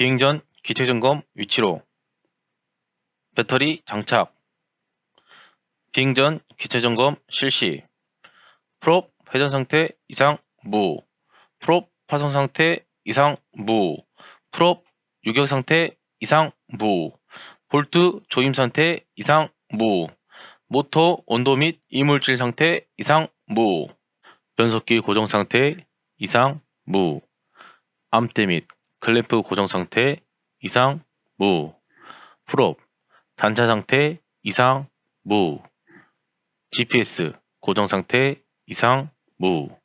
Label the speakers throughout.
Speaker 1: 비행 전 기체 점검 위치로. 배터리 장착. 비행 전 기체 점검 실시. 프롭 회전 상태 이상 무. 프롭 파손 상태 이상 무. 프롭 유격 상태 이상 무. 볼트 조임 상태 이상 무. 모터 온도 및 이물질 상태 이상 무. 변속기 고정 상태 이상 무. 암대 및 클램프 고정 상태 이상 무. 프롭 단차 상태 이상 무. GPS 고정 상태 이상 무.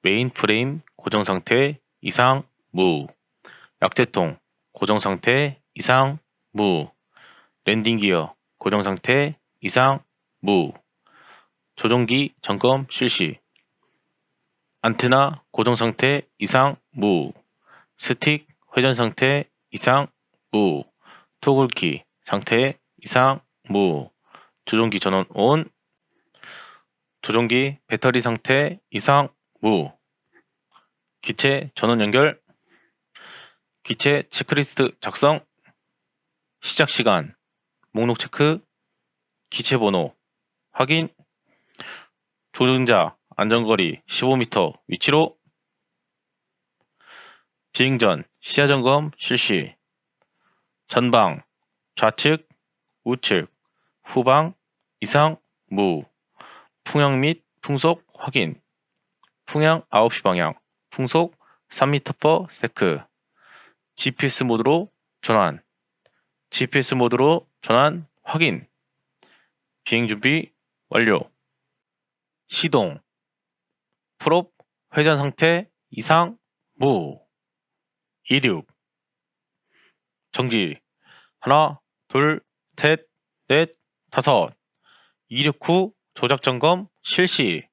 Speaker 1: 메인 프레임 고정 상태 이상 무. 약제통 고정 상태 이상 무. 랜딩 기어 고정 상태 이상 무. 조종기 점검 실시. 안테나 고정 상태 이상 무. 스틱 회전 상태 이상 무. 토글키 상태 이상 무. 조종기 전원 온. 조종기 배터리 상태 이상 무. 기체 전원 연결. 기체 체크리스트 작성. 시작 시간. 목록 체크. 기체 번호 확인. 조종자 안전거리 15m 위치로. 비행 전 시야 점검 실시. 전방 좌측 우측 후방 이상 무. 풍향 및 풍속 확인. 풍향 9시 방향, 풍속 3m/s. GPS 모드로 전환. GPS 모드로 전환 확인. 비행 준비 완료. 시동. 프롭 회전 상태 이상 무. 이륙. 정지. 하나, 둘, 셋, 넷, 다섯. 이륙 후 조작 점검 실시.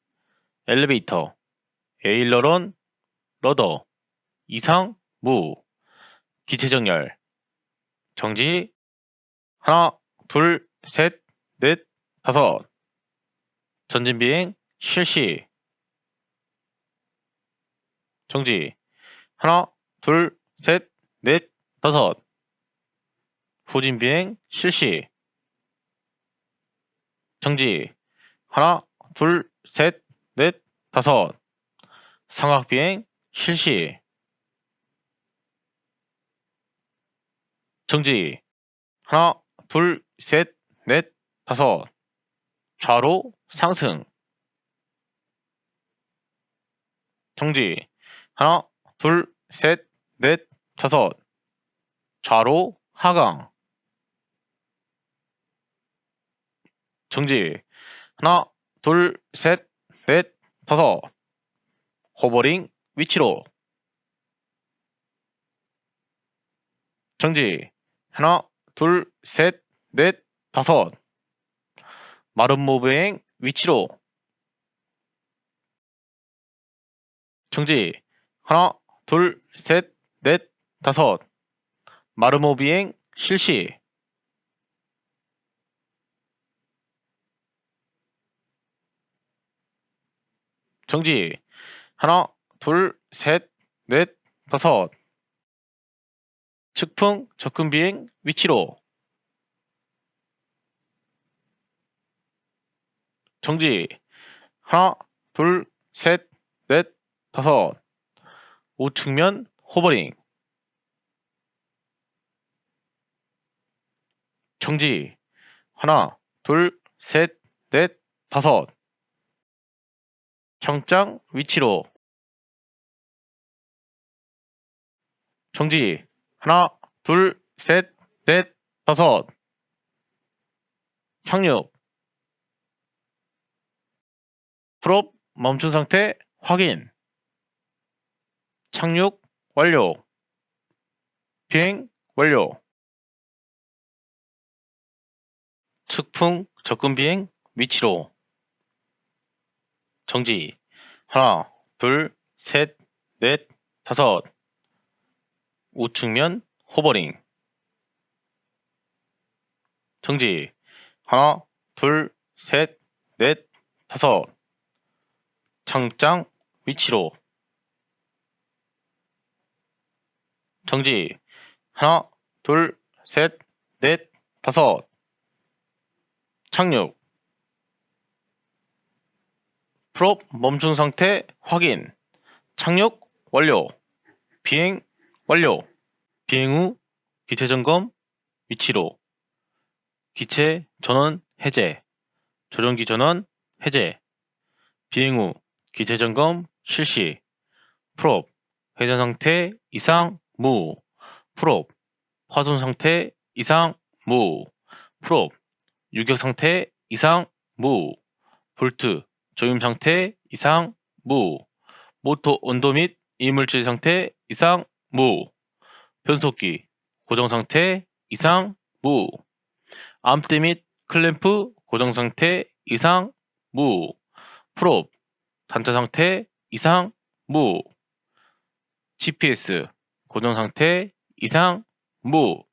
Speaker 1: 엘리베이터, 에일러런, 러더 이상 무. 기체 정렬. 정지. 하나, 둘, 셋, 넷, 다섯. 전진 비행 실시. 정지. 하나, 둘, 셋, 넷, 다섯. 후진 비행 실시. 정지. 하나, 둘, 셋, 넷, 다섯. 상악 비행 실시. 정지. 하나, 둘, 셋, 넷, 다섯. 좌로 상승. 정지. 하나, 둘, 셋, 넷, 다섯. 좌로 하강. 정지. 하나, 둘, 셋, 넷, 다섯. 호버링 위치로. 정지. 하나, 둘, 셋, 넷, 다섯. 마른 모브행 위치로. 정지. 하나, 둘, 셋, 넷, 다섯. 마르모 비행 실시. 정지. 하나, 둘, 셋, 넷, 다섯. 측풍 접근 비행 위치로. 정지. 하나, 둘, 셋, 넷, 다섯. 우측면 호버링. 정지. 하나, 둘, 셋, 넷, 다섯. 청장 위치로. 정지. 하나, 둘, 셋, 넷, 다섯. 착륙. 프롭 멈춘 상태 확인. 착륙 완료. 비행 완료. 측풍 접근 비행 위치로. 정지. 하나, 둘, 셋, 넷, 다섯. 우측면 호버링. 정지. 하나, 둘, 셋, 넷, 다섯. 창장 위치로. 정지. 하나, 둘, 셋, 넷, 다섯. 착륙. 프롭 멈춘 상태 확인. 착륙 완료. 비행 완료. 비행 후 기체 점검 위치로. 기체 전원 해제. 조종기 전원 해제. 비행 후 기체 점검 실시. 프롭 회전 상태 이상 무. 프롭 화손 상태 이상 무. 프롭 유격 상태 이상 무. 볼트 조임 상태 이상 무. 모터 온도 및 이물질 상태 이상 무. 변속기 고정 상태 이상 무. 암대 및 클램프 고정 상태 이상 무. 프롭 단차 상태 이상 무. GPS 고정 상태 이상 무.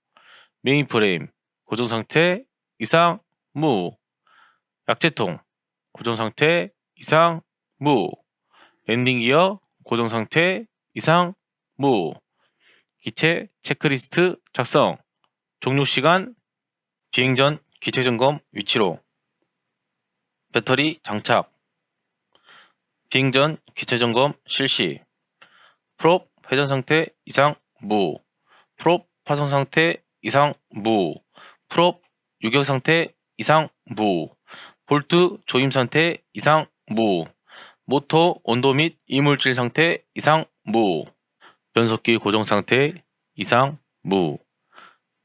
Speaker 1: 메인프레임 고정 상태 이상 무. 약제통 고정 상태 이상 무. 랜딩 기어 고정 상태 이상 무. 기체 체크리스트 작성. 종료 시간. 비행 전 기체 점검 위치로. 배터리 장착. 비행 전 기체 점검 실시. 프롭 회전 상태 이상 무. 프롭 파손 상태 이상 무. 프롭 유격 상태 이상 무. 볼트 조임 상태 이상 무. 모터 온도 및 이물질 상태 이상 무. 변속기 고정 상태 이상 무.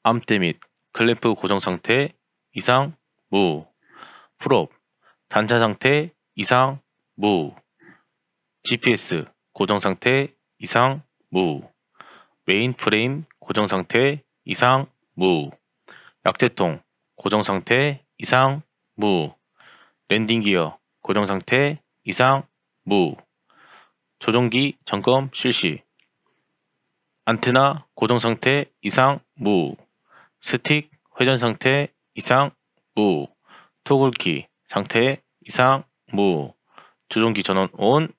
Speaker 1: 암대 및 클램프 고정 상태 이상 무. 프롭 단차 상태 이상 무. GPS 고정 상태 이상 무. 메인 프레임 고정 상태 이상 무. 약제통 고정 상태 이상 무. 랜딩 기어 고정 상태 이상 무. 조종기 점검 실시. 안테나 고정 상태 이상 무. 스틱 회전 상태 이상 무. 토글키 상태 이상 무. 조종기 전원 온.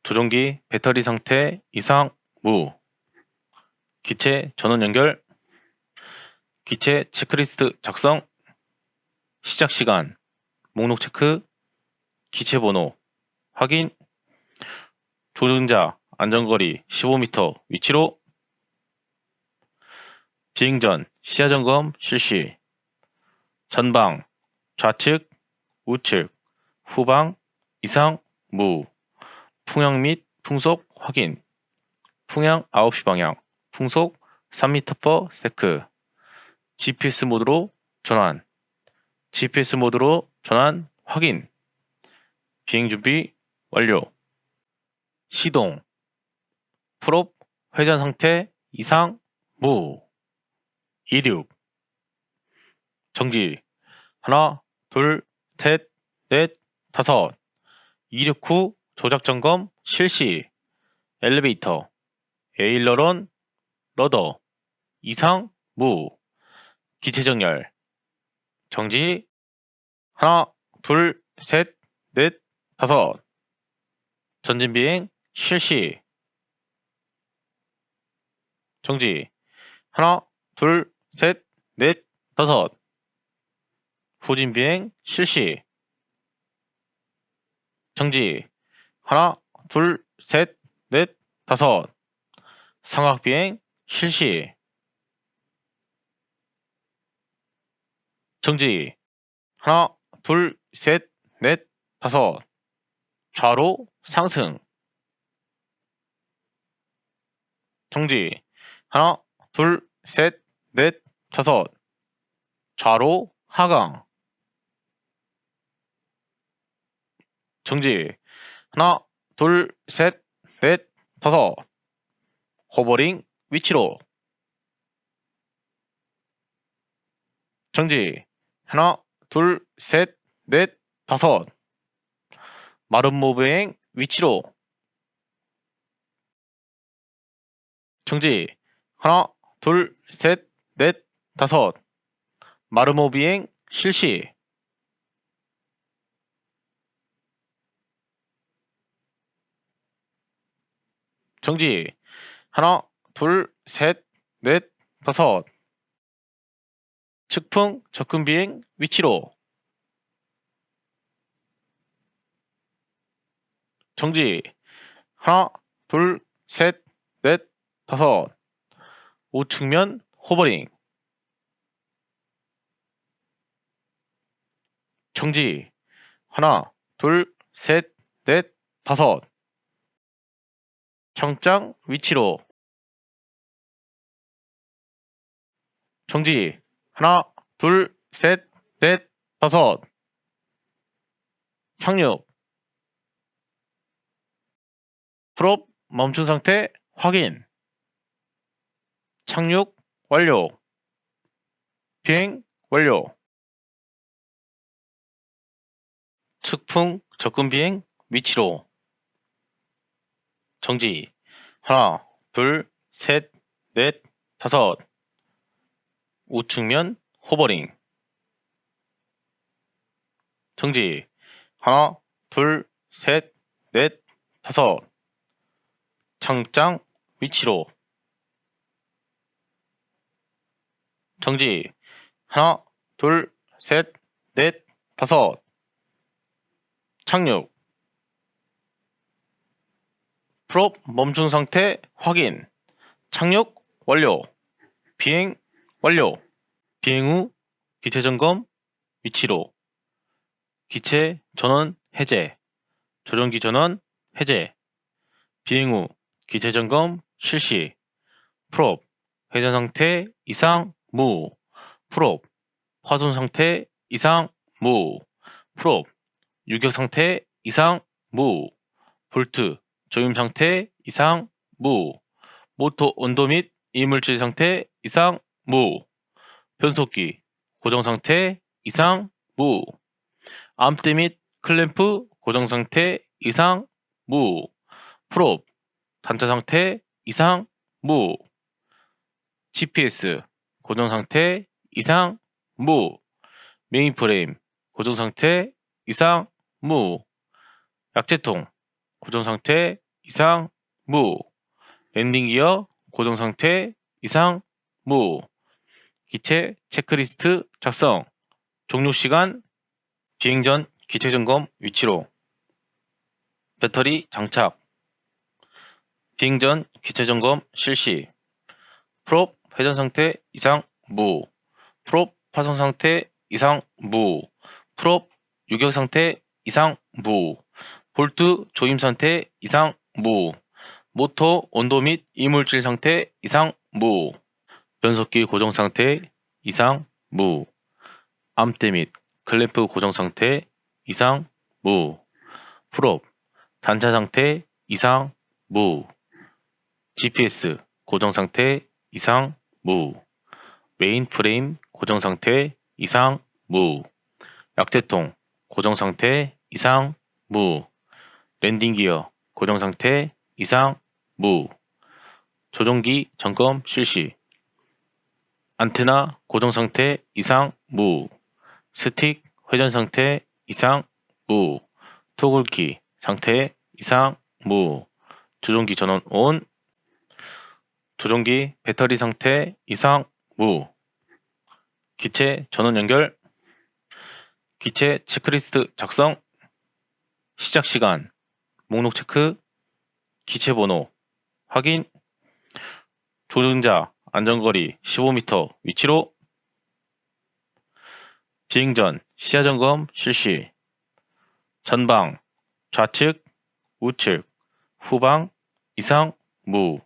Speaker 1: 조종기 배터리 상태 이상 무. 기체 전원 연결. 기체 체크리스트 작성. 시작 시간. 목록 체크. 기체 번호 확인. 조종자 안전거리 15m 위치로. 비행 전 시야 점검 실시. 전방 좌측 우측 후방 이상 무. 풍향 및 풍속 확인. 풍향 9시 방향. 풍속 3m/s. GPS 모드로 전환. GPS 모드로 전환 확인. 비행 준비 완료. 시동. 프롭 회전 상태 이상 무. 이륙. 정지. 하나, 둘, 셋, 넷, 다섯. 이륙 후 조작 점검 실시. 엘리베이터, 에일러런, 러더 이상 무. 기체 정렬. 정지. 하나, 둘, 셋, 넷, 다섯. 전진 비행 실시. 정지. 하나, 둘, 셋, 넷, 다섯. 후진 비행 실시. 정지. 하나, 둘, 셋, 넷, 다섯. 상악 비행 실시. 정지. 하나, 둘, 셋, 넷, 다섯. 좌로 상승. 정지. 하나, 둘, 셋, 넷, 다섯. 좌로 하강. 정지. 하나, 둘, 셋, 넷, 다섯. 호버링 위치로. 정지. 하나, 둘, 셋, 넷, 다섯. 마른 모브행 위치로. 정지. 하나, 둘, 셋, 넷, 다섯. 마르모 비행 실시. 정지. 하나, 둘, 셋, 넷, 다섯. 측풍 접근 비행 위치로. 정지. 하나, 둘, 셋, 넷, 다섯. 우측면 호버링. 정지. 하나, 둘, 셋, 넷, 다섯. 정장 위치로. 정지. 하나, 둘, 셋, 넷, 다섯. 착륙. 프롭 멈춘 상태 확인. 착륙 완료. 비행 완료. 측풍 접근 비행 위치로. 정지. 하나, 둘, 셋, 넷, 다섯. 우측면 호버링. 정지. 하나, 둘, 셋, 넷, 다섯. 창장 위치로. 정지. 하나, 둘, 셋, 넷, 다섯. 착륙. 프롭 멈춘 상태 확인. 착륙 완료. 비행 완료. 비행 후 기체 점검 위치로. 기체 전원 해제. 조종기 전원 해제. 비행 후 기체 점검 실시. 프롭 회전 상태 이상 무. 프롭 파손 상태 이상 무. 프롭 유격 상태 이상 무. 볼트 조임 상태 이상 무. 모터 온도 및 이물질 상태 이상 무. 변속기 고정 상태 이상 무. 암대 및 클램프 고정 상태 이상 무. 프롭 단차 상태 이상 무. GPS 고정 상태 이상 무. 메인프레임 고정 상태 이상 무. 약제통 고정 상태 이상 무. 랜딩 기어 고정 상태 이상 무. 기체 체크리스트 작성. 종료 시간. 비행 전 기체 점검 위치로. 배터리 장착. 비행 전 기체 점검 실시. 프롭 회전 상태 이상 무. 프롭 파손 상태 이상 무. 프롭 유격 상태 이상 무. 볼트 조임 상태 이상 무. 모터 온도 및 이물질 상태 이상 무. 변속기 고정 상태 이상 무. 암대 및 클램프 고정 상태 이상 무. 프롭 단차 상태 이상 무. GPS 고정 상태 이상 무. 메인 프레임 고정 상태 이상 무. 약제통 고정 상태 이상 무. 랜딩 기어 고정 상태 이상 무. 조종기 점검 실시. 안테나 고정 상태 이상 무. 스틱 회전 상태 이상 무. 토글키 상태 이상 무. 조종기 전원 온. 조종기 배터리 상태 이상 무. 기체 전원 연결. 기체 체크리스트 작성. 시작 시간. 목록 체크. 기체 번호 확인. 조종자 안전거리 15m 위치로. 비행 전 시야 점검 실시. 전방 좌측 우측 후방 이상 무.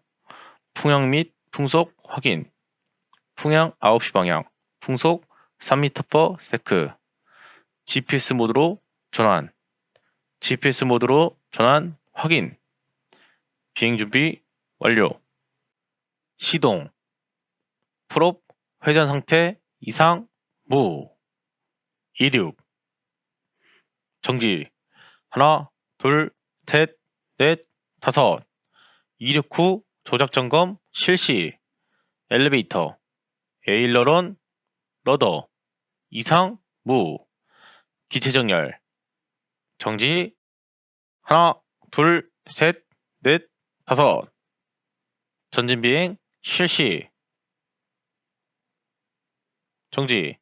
Speaker 1: 풍향 및 풍속 확인. 풍향 9시 방향. 풍속 3m/s. GPS 모드로 전환. GPS 모드로 전환 확인. 비행 준비 완료. 시동. 프롭 회전 상태 이상 무. 이륙. 정지. 하나, 둘, 셋, 넷, 다섯. 이륙 후 조작 점검 실시. 엘리베이터, 에일러런, 러더 이상 무. 기체 정렬. 정지. 하나, 둘, 셋, 넷, 다섯. 전진 비행 실시. 정지.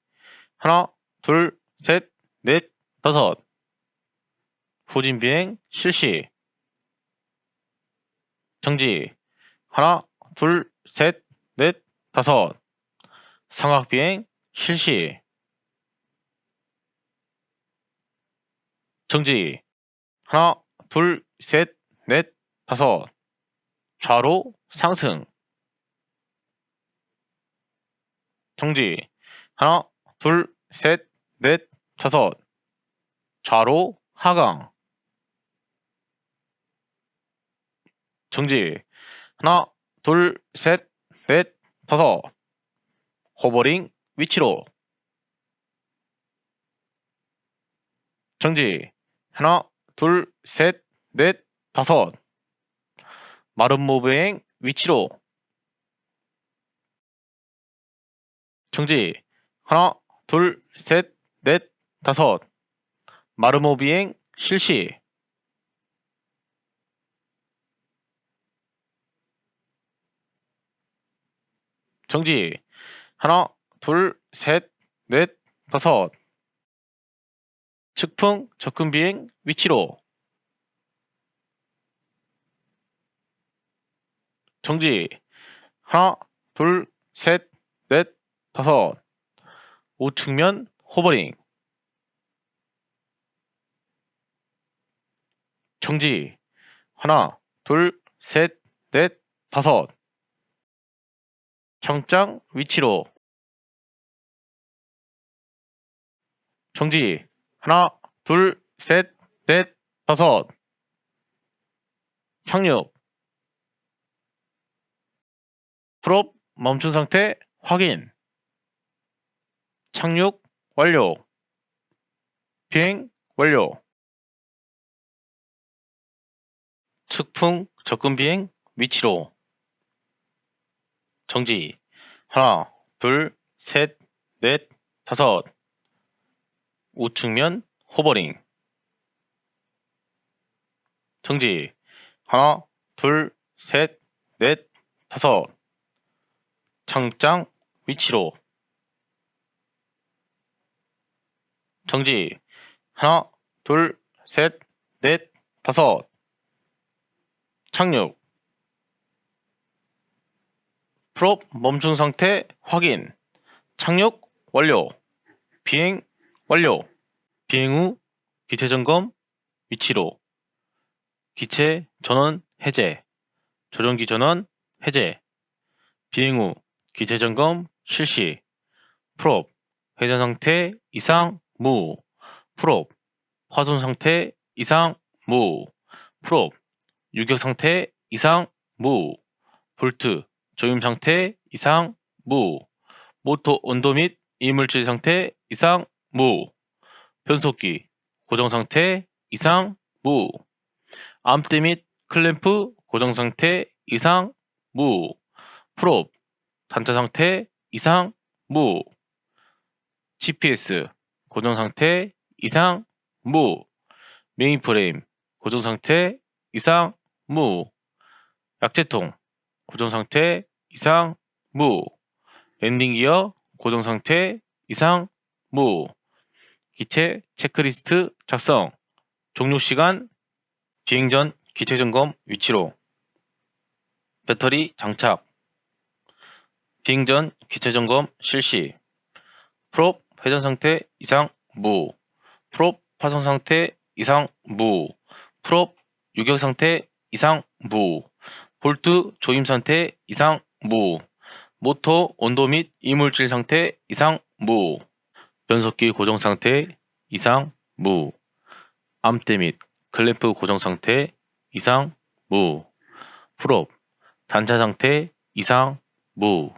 Speaker 1: 하나, 둘, 셋, 넷, 다섯. 후진 비행 실시. 정지. 하나, 둘, 셋, 넷, 다섯. 상악 비행 실시. 정지. 하나, 둘, 셋, 넷, 다섯. 좌로 상승. 정지. 하나, 둘, 셋, 넷, 다섯. 좌로 하강. 정지. 하나, 둘, 셋, 넷, 다섯. 호버링 위치로. 정지. 하나, 둘, 셋, 넷, 다섯. 마른 모브행 위치로. 정지. 하나, 둘, 셋, 넷, 다섯. 마르모 비행 실시. 정지. 하나, 둘, 셋, 넷, 다섯. 측풍 접근 비행 위치로. 정지. 하나, 둘, 셋, 넷, 다섯. 우측면 호버링. 정지. 하나, 둘, 셋, 넷, 다섯. 청장 위치로. 정지. 하나, 둘, 셋, 넷, 다섯. 착륙. 프롭 멈춘 상태 확인. 착륙 완료. 비행 완료. 측풍 접근 비행 위치로. 정지. 하나, 둘, 셋, 넷, 다섯. 우측면 호버링. 정지. 하나, 둘, 셋, 넷, 다섯. 창장 위치로. 정지. 하나, 둘, 셋, 넷, 다섯. 착륙. 프롭 멈춘 상태 확인. 착륙 완료. 비행 완료. 비행 후 기체 점검 위치로. 기체 전원 해제. 조종기 전원 해제. 비행 후 기체 점검 실시. 프롭 회전 상태 이상 무. 프롭 화손 상태 이상 무. 프롭 유격 상태 이상 무. 볼트 조임 상태 이상 무. 모터 온도 및 이물질 상태 이상 무. 변속기 고정 상태 이상 무. 암대 및 클램프 고정 상태 이상 무. 프롭 단차 상태 이상 무. GPS 고정 상태 이상 무. 메인프레임 고정 상태 이상 무. 약제통 고정 상태 이상 무. 랜딩 기어 고정 상태 이상 무. 기체 체크리스트 작성. 종료 시간. 비행 전 기체 점검 위치로. 배터리 장착. 비행 전 기체 점검 실시. 프롭 회전 상태 이상 무. 프롭 파손 상태 이상 무. 프롭 유격 상태 이상 무. 볼트 조임 상태 이상 무. 모터 온도 및 이물질 상태 이상 무. 변속기 고정 상태 이상 무. 암대 및 클램프 고정 상태 이상 무. 프롭 단차 상태 이상 무.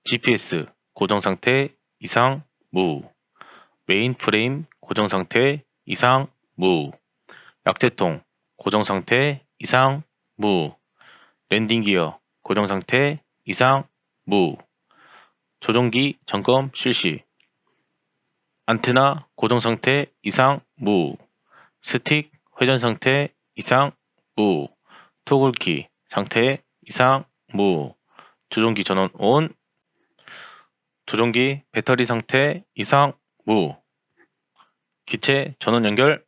Speaker 1: GPS 고정 상태 이상 무. 메인 프레임 고정 상태 이상 무. 약제통 고정 상태 이상 무. 랜딩 기어 고정 상태 이상 무. 조종기 점검 실시. 안테나 고정 상태 이상 무. 스틱 회전 상태 이상 무. 토글키 상태 이상 무. 조종기 전원 온. 조종기 배터리 상태 이상 무. 기체 전원 연결.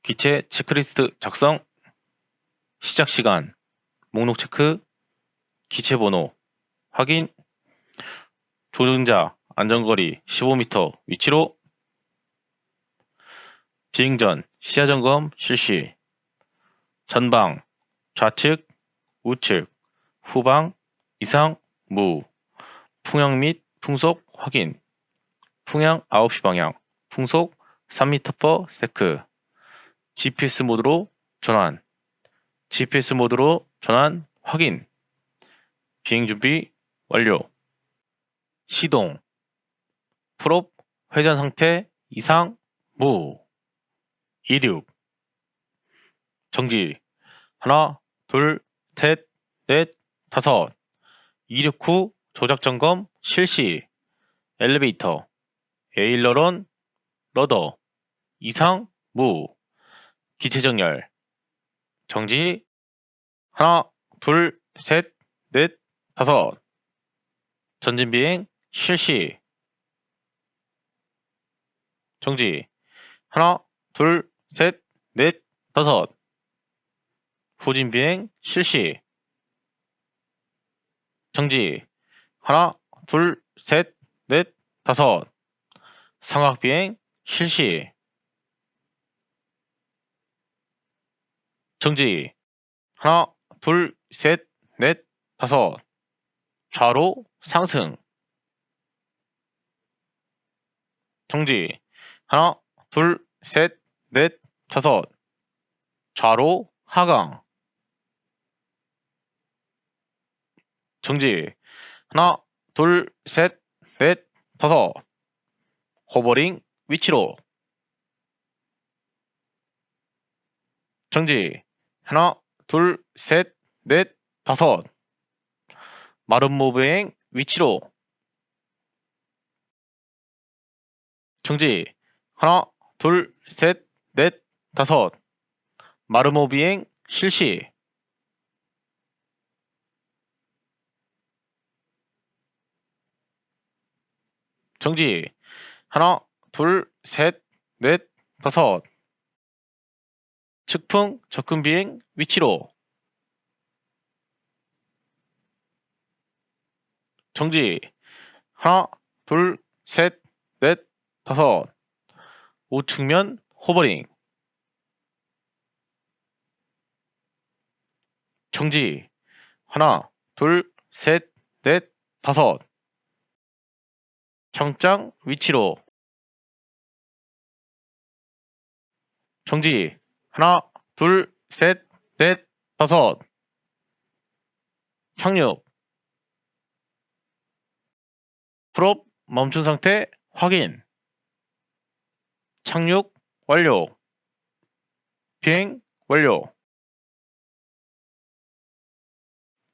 Speaker 1: 기체 체크리스트 작성. 시작 시간. 목록 체크. 기체 번호 확인. 조종자 안전거리 15m 위치로. 비행 전 시야 점검 실시. 전방 좌측 우측 후방 이상 무. 풍향 및 풍속 확인. 풍향 9시 방향, 풍속 3m/s. GPS 모드로 전환. GPS 모드로 전환 확인. 비행 준비 완료. 시동. 프롭 회전 상태 이상 무. 이륙. 정지. 하나, 둘, 셋, 넷, 다섯. 이륙 후 조작 점검 실시. 엘리베이터. 에일러런 러더 이상 무. 기체 정렬. 정지. 하나, 둘, 셋, 넷, 다섯. 전진 비행 실시. 정지. 하나, 둘, 셋, 넷, 다섯. 후진 비행 실시. 정지. 하나, 둘, 셋, 넷, 다섯. 상악 비행 실시. 정지. 하나, 둘, 셋, 넷, 다섯. 좌로 상승. 정지. 하나, 둘, 셋, 넷, 다섯. 좌로 하강. 정지. 하나, 둘, 셋, 넷, 다섯. 호버링 위치로. 정지. 하나, 둘, 셋, 넷, 다섯. 마른 모브행 위치로. 정지. 하나, 둘, 셋, 넷, 다섯. 마른 모브 비행 실시. 정지. 하나, 둘, 셋, 넷, 다섯. 측풍 접근 비행 위치로. 정지. 하나, 둘, 셋, 넷, 다섯. 우측면 호버링. 정지. 하나, 둘, 셋, 넷, 다섯. 정장 위치로. 정지. 하나, 둘, 셋, 넷, 다섯. 착륙. 프롭 멈춘 상태 확인. 착륙 완료. 비행 완료.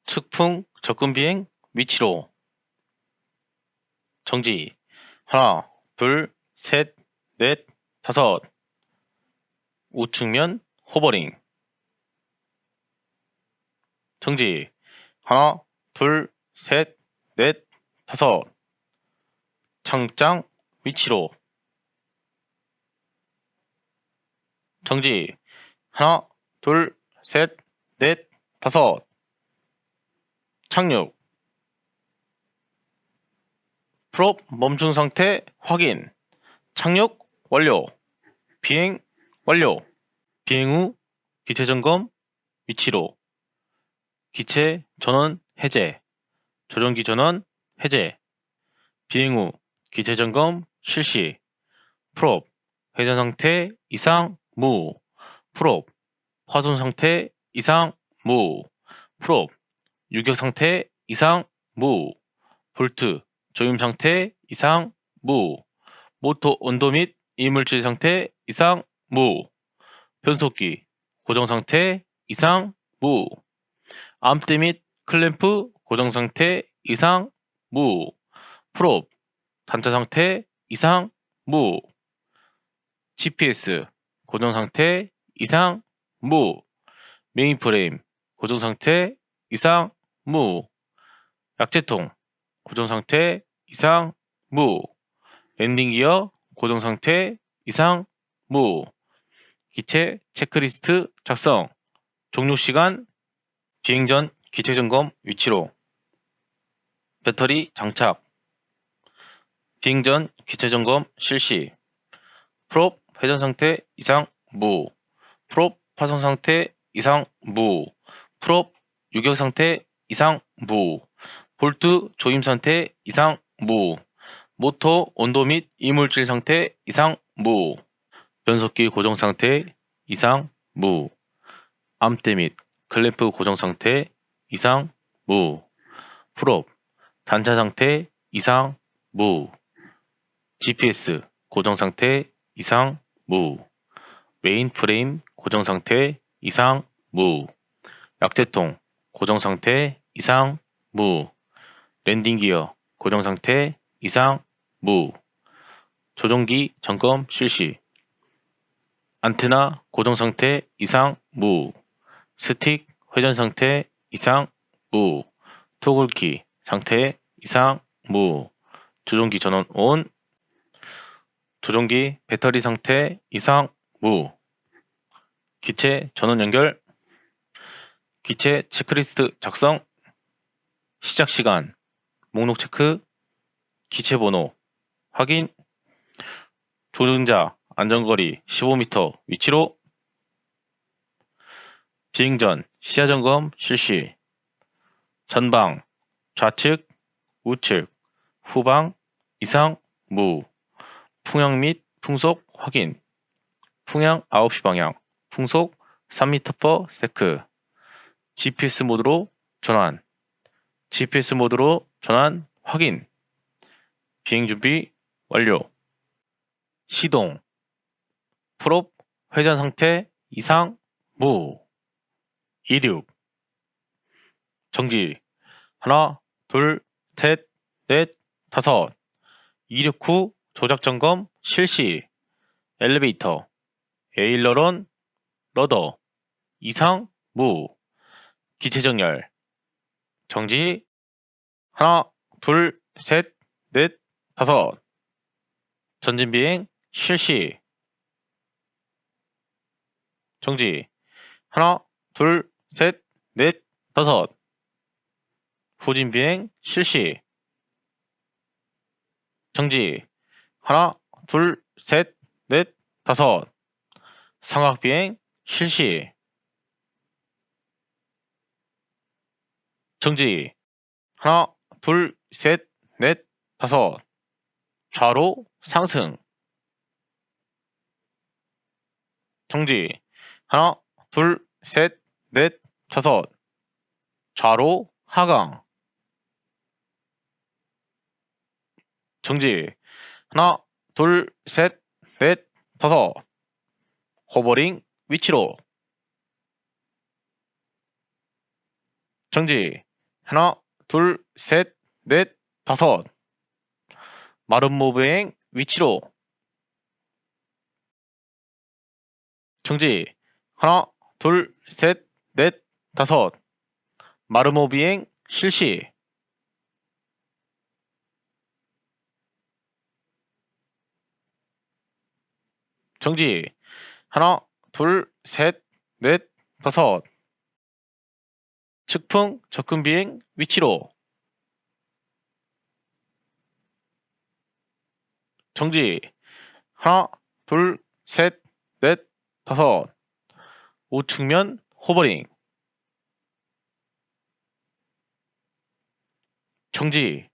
Speaker 1: 측풍 접근 비행 위치로. 정지. 하나, 둘, 셋, 넷, 다섯. 우측면 호버링. 정지. 하나, 둘, 셋, 넷, 다섯. 창장 위치로. 정지. 하나, 둘, 셋, 넷, 다섯. 착륙. 프롭 멈춘 상태 확인. 착륙 완료. 비행 완료. 비행 후 기체 점검 위치로. 기체 전원 해제. 조종기 전원 해제. 비행 후 기체 점검 실시. 프롭 회전 상태 이상 무. 프롭 화손 상태 이상 무. 프롭 유격 상태 이상 무. 볼트 조임 상태 이상 무. 모터 온도 및 이물질 상태 이상 무. 변속기 고정 상태 이상 무. 암대 및 클램프 고정 상태 이상 무. 프롭 단차 상태 이상 무. GPS 고정 상태 이상 무. 메인프레임 고정 상태 이상 무. 약제통 고정 상태 이상 무. 랜딩 기어 고정 상태 이상 무. 기체 체크리스트 작성. 종료 시간. 비행 전 기체 점검 위치로. 배터리 장착. 비행 전 기체 점검 실시. 프롭 회전 상태 이상 무. 프롭 파손 상태 이상 무. 프롭 유격 상태 이상 무. 볼트 조임 상태 이상 무. 모터 온도 및 이물질 상태 이상 무. 변속기 고정 상태 이상 무. 암대 및 클램프 고정 상태 이상 무. 프롭 단차 상태 이상 무. GPS 고정 상태 이상 무. 메인 프레임 고정 상태 이상 무. 약제통 고정 상태 이상 무. 랜딩 기어 고정 상태 이상 무. 조종기 점검 실시. 안테나 고정 상태 이상 무. 스틱 회전 상태 이상 무. 토글키 상태 이상 무. 조종기 전원 온. 조종기 배터리 상태 이상 무. 기체 전원 연결. 기체 체크리스트 작성. 시작 시간. 목록 체크. 기체 번호 확인. 조종자 안전거리 15m 위치로. 비행 전 시야 점검 실시. 전방 좌측 우측 후방 이상 무. 풍향 및 풍속 확인. 풍향 9시 방향, 풍속 3m/s. GPS 모드로 전환. GPS 모드로 전환 확인. 비행 준비 완료. 시동. 프롭 회전 상태 이상 무. 이륙. 정지. 하나, 둘, 셋, 넷, 다섯. 이륙 후 조작 점검 실시. 엘리베이터. 에일러런 러더 이상 무. 기체 정렬. 정지. 하나, 둘, 셋, 넷, 다섯. 전진 비행 실시. 정지. 하나, 둘, 셋, 넷, 다섯. 후진 비행 실시. 정지. 하나, 둘, 셋, 넷, 다섯. 상악 비행 실시. 정지. 하나, 둘, 셋, 넷, 다섯. 좌로 상승. 정지. 하나, 둘, 셋, 넷, 다섯. 좌로 하강. 정지. 하나, 둘, 셋, 넷, 다섯. 호버링 위치로. 정지. 하나, 둘, 셋, 넷, 다섯. 마른 모브행 위치로. 정지. 하나, 둘, 셋, 넷, 다섯. 마르모 비행 실시. 정지. 하나, 둘, 셋, 넷, 다섯. 측풍 접근 비행 위치로. 정지. 하나, 둘, 셋, 넷, 다섯. 우측면 호버링. 정지.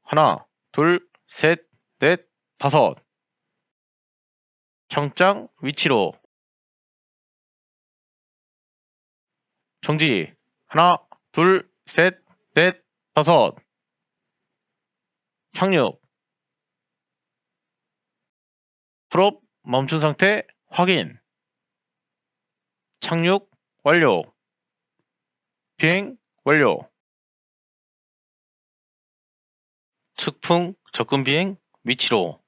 Speaker 1: 하나, 둘, 셋, 넷, 다섯. 정장 위치로. 정지. 하나, 둘, 셋, 넷, 다섯. 착륙. 프롭 멈춘 상태 확인. 착륙 완료. 비행 완료. 측풍 접근 비행 위치로.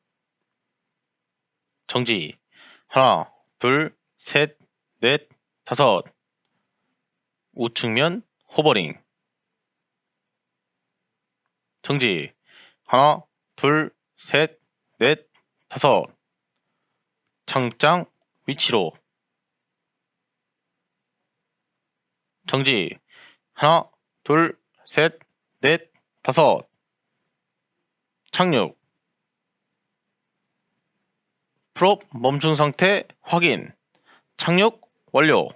Speaker 1: 정지. 하나, 둘, 셋, 넷, 다섯. 우측면 호버링. 정지. 하나, 둘, 셋, 넷, 다섯. 창장 위치로. 정지. 하나, 둘, 셋, 넷, 다섯. 착륙. 프롭 멈춘 상태 확인. 착륙 완료.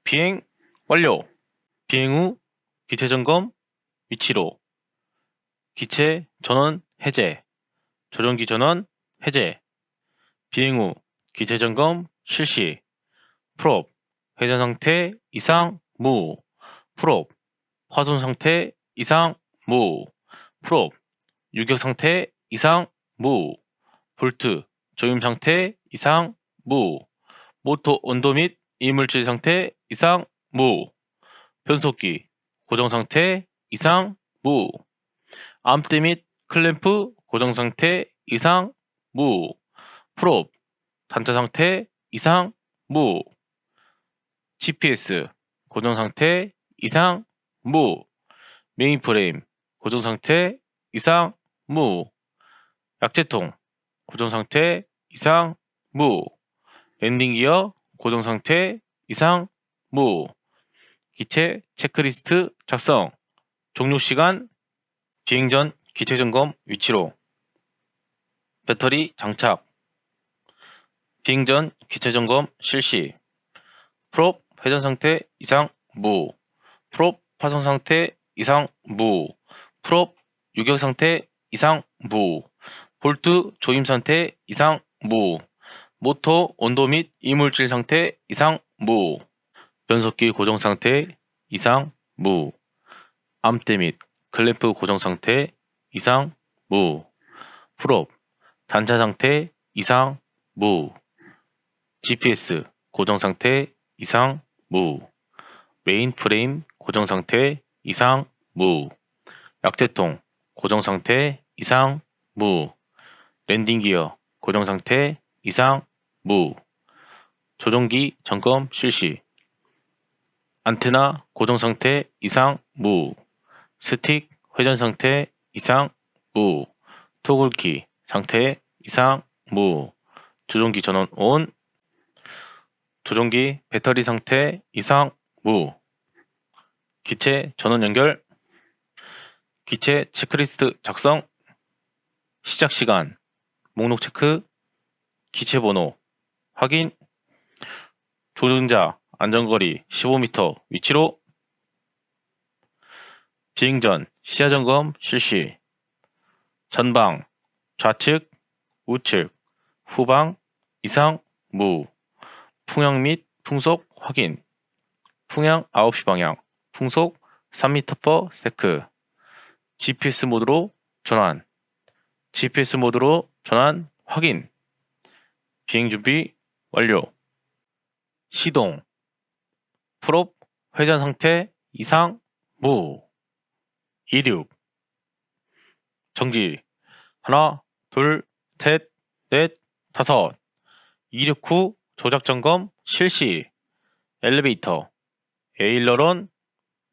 Speaker 1: 비행 완료. 비행 후 기체 점검 위치로. 기체 전원 해제. 조종기 전원 해제. 비행 후 기체 점검 실시. 프롭 회전 상태 이상 무. 프롭 화손 상태 이상 무. 프롭 유격 상태 이상 무. 볼트 조임 상태 이상 무. 모터 온도 및 이물질 상태 이상 무. 변속기 고정 상태 이상 무. 암대 및 클램프 고정 상태 이상 무. 프롭 단차 상태 이상 무. GPS 고정 상태 이상 무. 메인프레임 고정 상태 이상 무. 약제통 고정 상태 이상 무. 랜딩 기어 고정 상태 이상 무. 기체 체크리스트 작성. 종료 시간. 비행 전 기체 점검 위치로. 배터리 장착. 비행 전 기체 점검 실시. 프롭 회전 상태 이상 무. 프롭 파손 상태 이상 무. 프롭 유격 상태 이상 무. 볼트 조임 상태 이상 무. 모터 온도 및 이물질 상태 이상 무. 변속기 고정 상태 이상 무. 암대 및 클램프 고정 상태 이상 무. 프롭 단차 상태 이상 무. GPS 고정 상태 이상 무. 메인 프레임 고정 상태 이상 무. 약제통 고정 상태 이상 무. 랜딩 기어 고정 상태 이상 무. 조종기 점검 실시. 안테나 고정 상태 이상 무. 스틱 회전 상태 이상 무. 토글키 상태 이상 무. 조종기 전원 온. 조종기 배터리 상태 이상 무. 기체 전원 연결. 기체 체크리스트 작성. 시작 시간. 목록 체크. 기체 번호 확인. 조종자 안전거리 15m 위치로. 비행 전 시야 점검 실시. 전방 좌측 우측 후방 이상 무. 풍향 및 풍속 확인. 풍향 9시 방향. 풍속 3m/s. GPS 모드로 전환. GPS 모드로 전환 확인. 비행 준비 완료. 시동. 프롭 회전 상태 이상 무. 이륙. 정지. 하나, 둘, 셋, 넷, 다섯. 이륙 후 조작 점검 실시. 엘리베이터, 에일러런,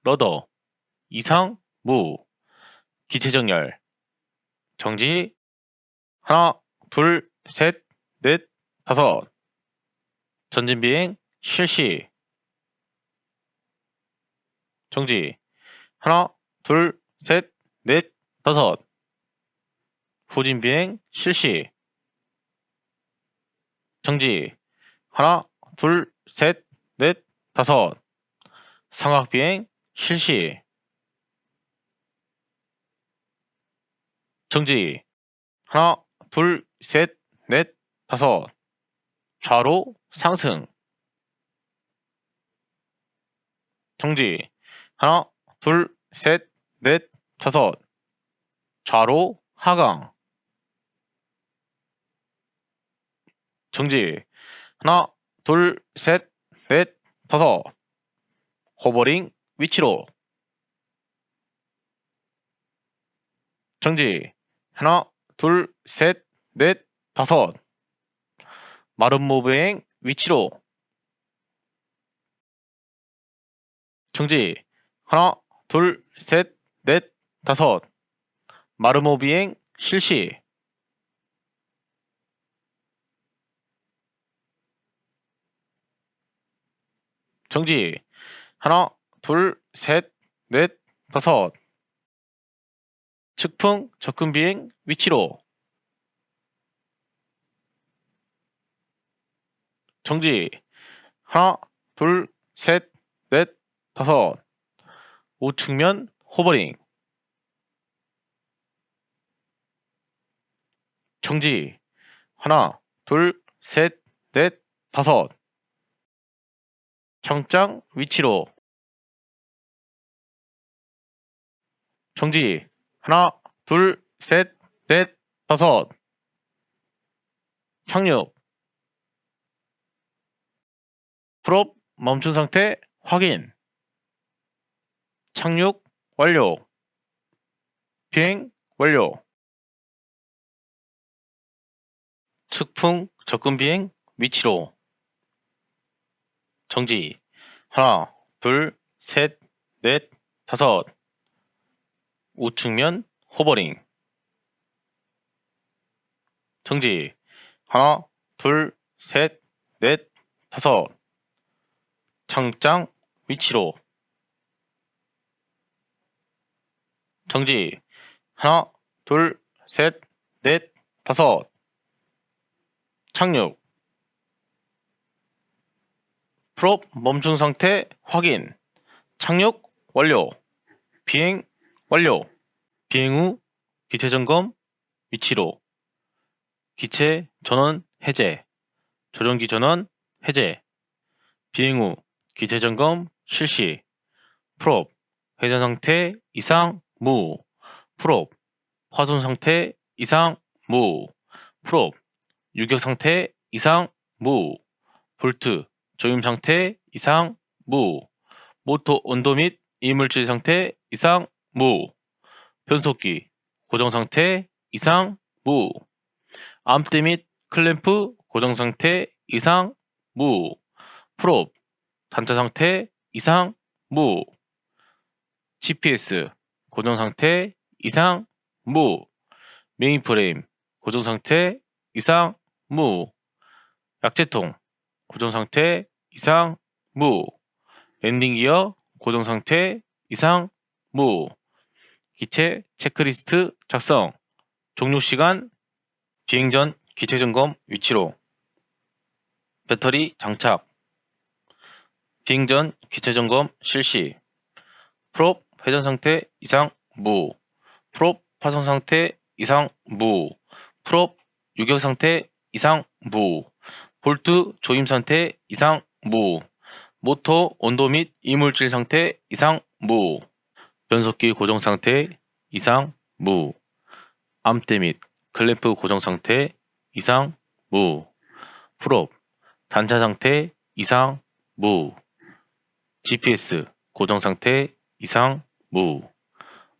Speaker 1: 러더 이상 무. 기체 정렬. 정지. 하나, 둘, 셋, 넷, 다섯. 전진 비행 실시. 정지. 하나, 둘, 셋, 넷, 다섯. 후진 비행 실시. 정지. 하나, 둘, 셋, 넷, 다섯. 상악 비행 실시. 정지. 하나, 둘, 셋, 넷, 다섯. 좌로 상승. 정지. 하나, 둘, 셋, 넷, 다섯. 좌로 하강. 정지. 하나, 둘, 셋, 넷, 다섯. 호버링 위치로. 정지. 하나, 둘, 셋, 넷, 다섯. 마른 모브행 위치로. 정지. 하나, 둘, 셋, 넷, 다섯. 마르모 비행 실시. 정지. 하나, 둘, 셋, 넷, 다섯. 측풍 접근 비행 위치로. 정지. 하나, 둘, 셋, 넷, 다섯. 우측면 호버링. 정지. 하나, 둘, 셋, 넷, 다섯. 정장 위치로. 정지. 하나, 둘, 셋, 넷, 다섯. 착륙. 프롭 멈춘 상태 확인. 착륙 완료. 비행 완료. 측풍 접근 비행 위치로. 정지. 하나, 둘, 셋, 넷, 다섯. 우측면 호버링. 정지. 하나, 둘, 셋, 넷, 다섯. 창장 위치로. 정지. 하나, 둘, 셋, 넷, 다섯. 착륙. 프롭 멈춘 상태 확인. 착륙 완료. 비행 완료. 비행 후 기체 점검 위치로. 기체 전원 해제. 조종기 전원 해제. 비행 후 기체 점검 실시. 프롭 회전 상태 이상 무. 프롭 파손 상태 이상 무. 프롭 유격 상태 이상 무. 볼트 조임 상태 이상 무. 모터 온도 및 이물질 상태 이상 무. 변속기 고정 상태 이상 무. 암대 및 클램프 고정 상태 이상 무. 프롭 단차 상태 이상 무. GPS 고정 상태 이상 무. 메인프레임 고정 상태 이상 무. 약제통 고정 상태 이상 무. 랜딩 기어 고정 상태 이상 무. 기체 체크리스트 작성. 종료 시간. 비행 전 기체 점검 위치로. 배터리 장착. 비행 전 기체 점검 실시. 프롭 회전 상태 이상 무. 프롭 파손 상태 이상 무. 프롭 유격 상태 이상 무. 볼트 조임 상태 이상 무. 모터 온도 및 이물질 상태 이상 무. 변속기 고정 상태 이상 무. 암대 및 클램프 고정 상태 이상 무. 프롭 단차 상태 이상 무. GPS 고정 상태 이상 무.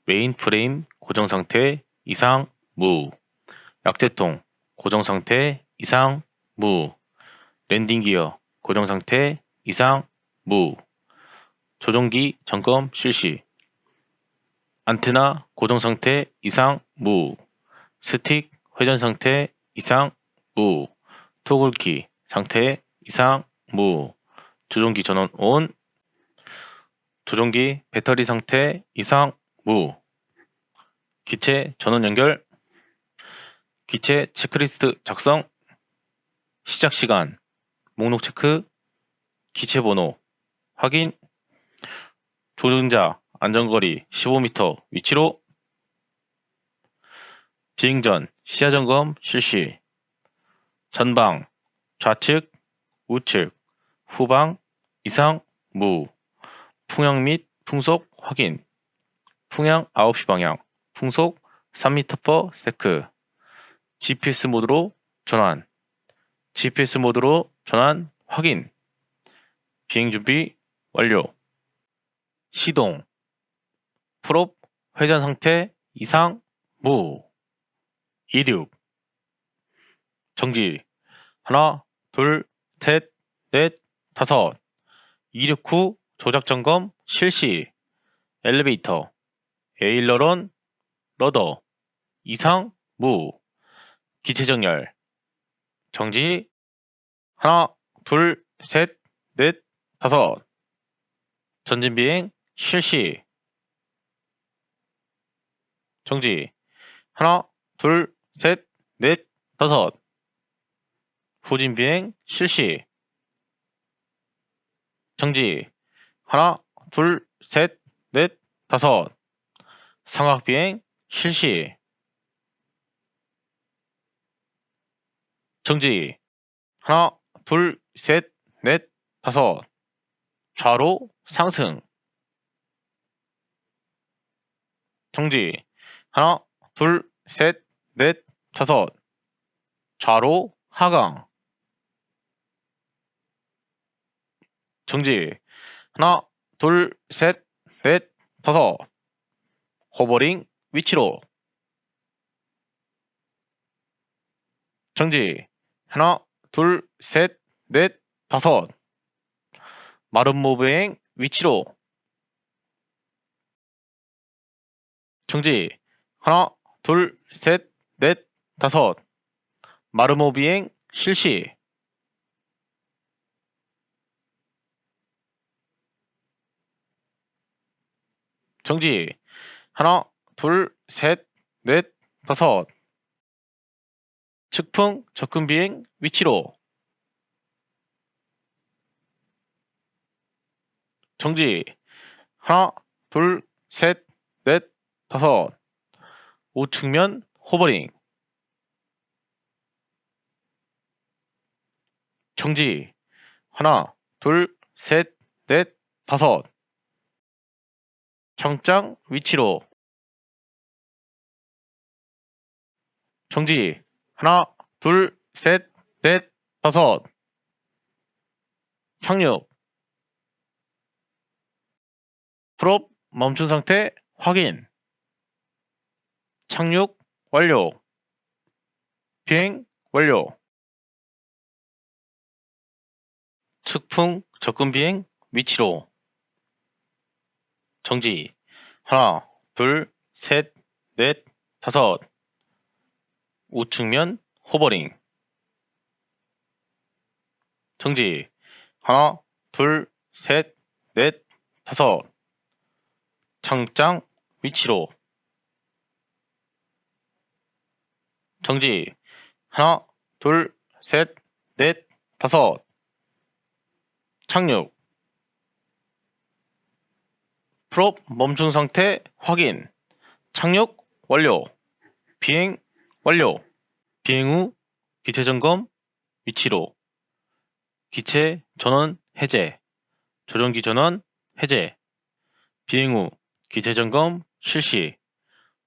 Speaker 1: 메인 프레임 고정 상태 이상 무. 약제통 고정 상태 이상 무. 랜딩 기어 고정 상태 이상 무. 조종기 점검 실시. 안테나 고정 상태 이상 무. 스틱 회전 상태 이상 무. 토글키 상태 이상 무. 조종기 전원 온. 조종기 배터리 상태 이상 무. 기체 전원 연결. 기체 체크리스트 작성. 시작 시간. 목록 체크. 기체 번호 확인. 조종자 안전거리 15m 위치로. 비행 전 시야 점검 실시. 전방 좌측 우측 후방 이상 무. 풍향 및 풍속 확인. 풍향 9시 방향. 풍속 3m/s. GPS 모드로 전환. GPS 모드로 전환 확인. 비행 준비 완료. 시동. 프롭 회전 상태 이상 무. 이륙. 정지. 하나, 둘, 셋, 넷, 다섯. 이륙 후 조작 점검 실시. 엘리베이터, 에일러런, 러더 이상 무. 기체 정렬. 정지. 하나, 둘, 셋, 넷, 다섯. 전진 비행 실시. 정지. 하나, 둘, 셋, 넷, 다섯. 후진 비행 실시. 정지. 하나, 둘, 셋, 넷, 다섯. 상악 비행 실시. 정지. 하나, 둘, 셋, 넷, 다섯. 좌로 상승. 정지. 하나, 둘, 셋, 넷, 다섯. 좌로 하강. 정지. 하나, 둘, 셋, 넷, 다섯. 호버링 위치로. 정지. 하나, 둘, 셋, 넷, 다섯. 마른 모브행 위치로. 정지. 하나, 둘, 셋, 넷, 다섯. 마르모 비행 실시. 정지. 하나, 둘, 셋, 넷, 다섯. 측풍 접근 비행 위치로. 정지. 하나, 둘, 셋, 넷, 다섯. 우측면 호버링. 정지. 하나, 둘, 셋, 넷, 다섯. 정장 위치로. 정지. 하나, 둘, 셋, 넷, 다섯. 착륙. 프롭 멈춘 상태 확인. 착륙 완료. 비행 완료. 측풍 접근 비행 위치로. 정지. 하나, 둘, 셋, 넷, 다섯. 우측면 호버링. 정지. 하나, 둘, 셋, 넷, 다섯. 창장 위치로. 정지. 하나, 둘, 셋, 넷, 다섯. 착륙. 프롭 멈춘 상태 확인. 착륙 완료. 비행 완료. 비행 후 기체 점검 위치로. 기체 전원 해제. 조종기 전원 해제. 비행 후 기체 점검 실시.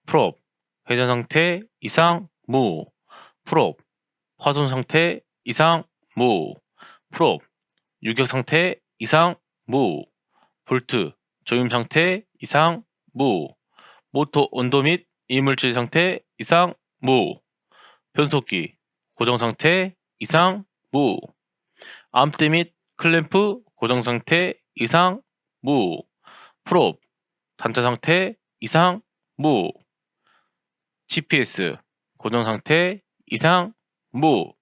Speaker 1: 프롭 회전 상태 이상 무. 프롭 화손 상태 이상 무. 프롭 유격 상태 이상 무. 볼트 조임 상태 이상 무. 모터 온도 및 이물질 상태 이상 무. 변속기 고정 상태 이상 무. 암대 및 클램프 고정 상태 이상 무. 프롭 단차 상태 이상 무. GPS 고정 상태 이상 무.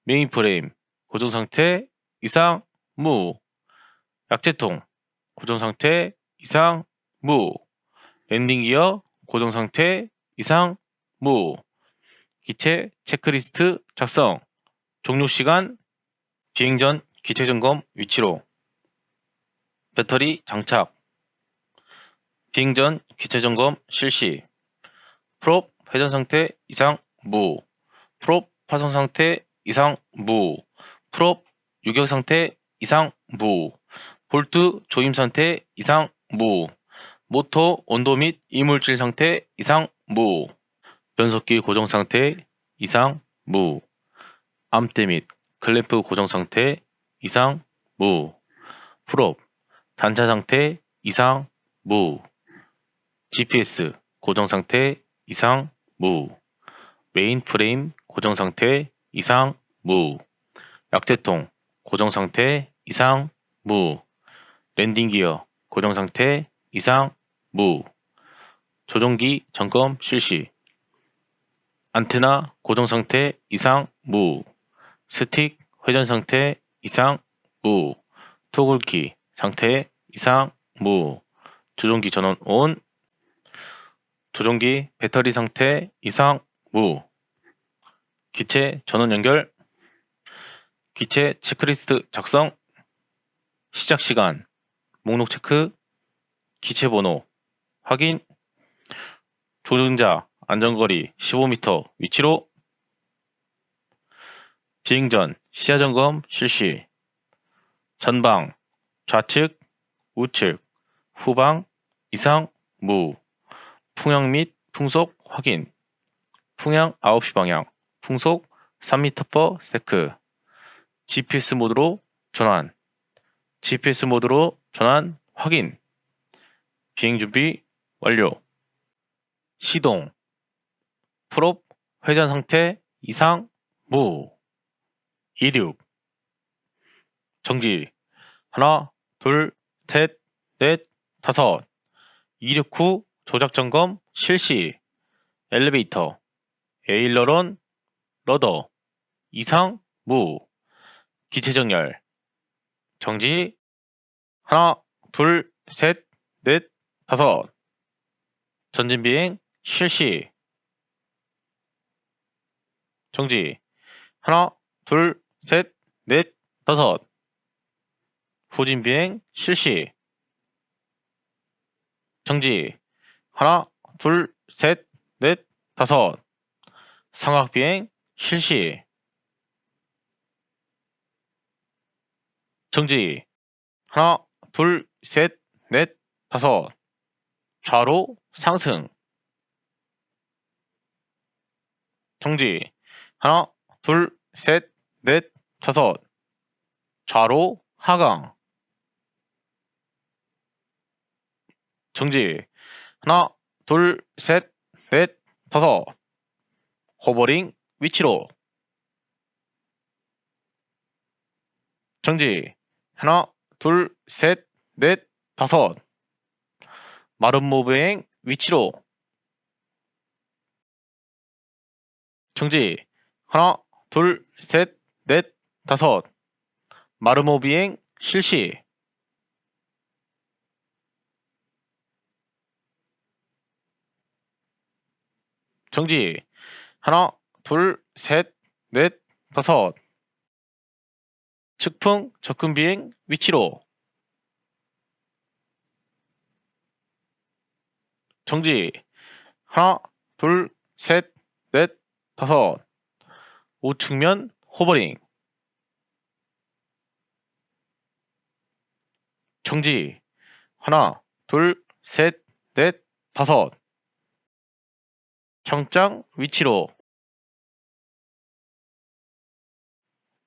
Speaker 1: 메인프레임 고정 상태 이상 무. 약제통 고정 상태 이상 무. 랜딩 기어 고정 상태 이상 무. 기체 체크리스트 작성. 종료 시간. 비행 전 기체 점검 위치로. 배터리 장착. 비행 전 기체 점검 실시. 프롭 회전 상태 이상 무. 프롭 파손 상태 이상 무. 프롭 유격 상태 이상 무. 볼트 조임 상태 이상 무. 모터 온도 및 이물질 상태 이상 무. 변속기 고정 상태 이상 무. 암대 및 클램프 고정 상태 이상 무. 프롭 단차 상태 이상 무. GPS 고정 상태 이상 무. 메인 프레임 고정 상태 이상 무. 약제통 고정 상태 이상 무. 랜딩 기어 고정 상태 이상 무. 조종기 점검 실시. 안테나 고정 상태 이상 무, 스틱 회전 상태 이상 무, 토글키 상태 이상 무, 조종기 전원 온, 조종기 배터리 상태 이상 무, 기체 전원 연결, 기체 체크리스트 작성, 시작 시간, 목록 체크, 기체 번호 확인, 조종자 안전거리 15m 위치로, 비행 전 시야 점검 실시, 전방, 좌측, 우측, 후방, 이상, 무, 풍향 및 풍속 확인, 풍향 9시 방향, 풍속 3m/s, GPS 모드로 전환, GPS 모드로 전환 확인, 비행 준비 완료, 시동, 프롭 회전 상태 이상, 무, 이륙, 정지, 하나, 둘, 셋, 넷, 다섯, 이륙 후 조작 점검 실시, 엘리베이터, 에일러런, 러더, 이상, 무, 기체 정렬, 정지, 하나, 둘, 셋, 넷, 다섯, 전진 비행 실시, 정지, 하나, 둘, 셋, 넷, 다섯, 후진 비행 실시, 정지, 하나, 둘, 셋, 넷, 다섯, 상악 비행 실시, 정지, 하나, 둘, 셋, 넷, 다섯, 좌로 상승, 정지, 하나, 둘, 셋, 넷, 다섯, 좌로 하강, 정지, 하나, 둘, 셋, 넷, 다섯, 호버링 위치로, 정지, 하나, 둘, 셋, 넷, 다섯, 마른 모브행 위치로, 정지, 하나, 둘, 셋, 넷, 다섯, 마르모 비행 실시, 정지, 하나, 둘, 셋, 넷, 다섯, 측풍 접근 비행 위치로, 정지, 하나, 둘, 셋, 넷, 다섯, 우측면 호버링, 정지, 하나, 둘, 셋, 넷, 다섯, 정장 위치로,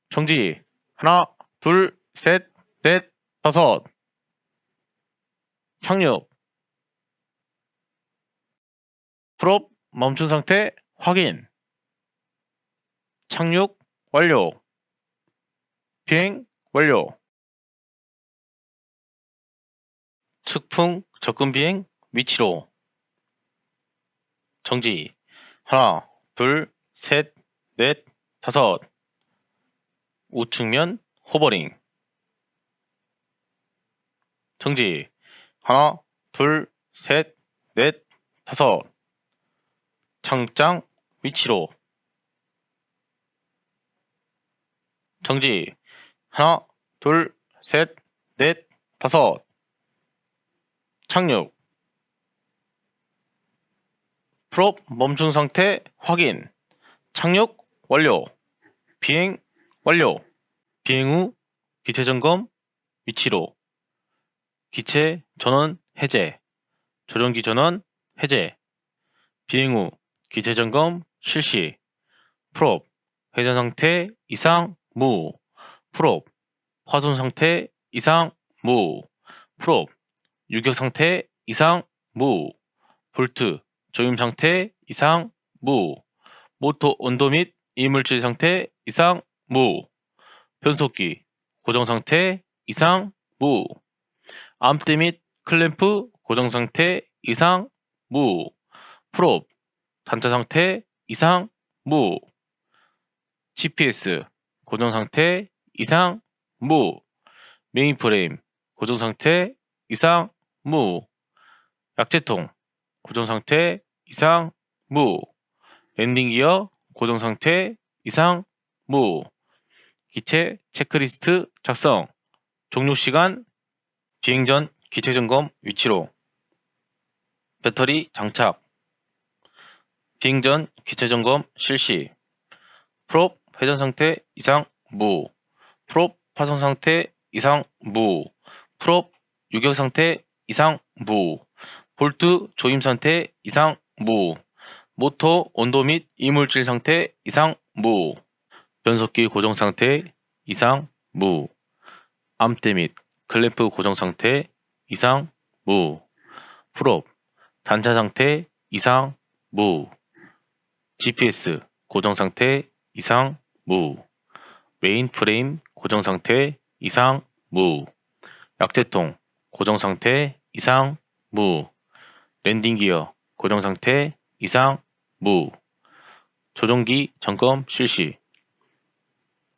Speaker 1: 정지, 하나, 둘, 셋, 넷, 다섯, 착륙, 프롭 멈춘 상태 확인, 착륙 완료, 비행 완료, 측풍 접근 비행 위치로, 정지, 하나, 둘, 셋, 넷, 다섯, 우측면 호버링, 정지, 하나, 둘, 셋, 넷, 다섯, 창장 위치로, 정지, 하나, 둘, 셋, 넷, 다섯, 착륙, 프롭 멈춘 상태 확인, 착륙 완료, 비행 완료, 비행 후 기체 점검 위치로, 기체 전원 해제, 조종기 전원 해제, 비행 후 기체 점검 실시, 프롭 회전 상태 이상 무, 프롭 화손 상태 이상 무, 프롭 유격 상태 이상 무, 볼트 조임 상태 이상 무, 모터 온도 및 이물질 상태 이상 무, 변속기 고정 상태 이상 무, 암대 및 클램프 고정 상태 이상 무, 프롭 단차 상태 이상 무. GPS 고정 상태 이상 무. 메인프레임 고정 상태 이상 무. 약제통 고정 상태 이상 무. 랜딩 기어 고정 상태 이상 무. 기체 체크리스트 작성. 종료 시간 비행 전 기체 점검 위치로. 배터리 장착. 비행 전 기체 점검 실시. 프롭 회전 상태 이상 무. 프롭 파손 상태 이상 무. 프롭 유격 상태 이상 무. 볼트 조임 상태 이상 무. 모터 온도 및 이물질 상태 이상 무. 변속기 고정 상태 이상 무. 암대 및 클램프 고정 상태 이상 무. 프롭 단차 상태 이상 무. GPS 고정 상태 이상 무. 메인 프레임 고정 상태 이상 무. 약제통 고정 상태 이상 무. 랜딩 기어 고정 상태 이상 무. 조종기 점검 실시.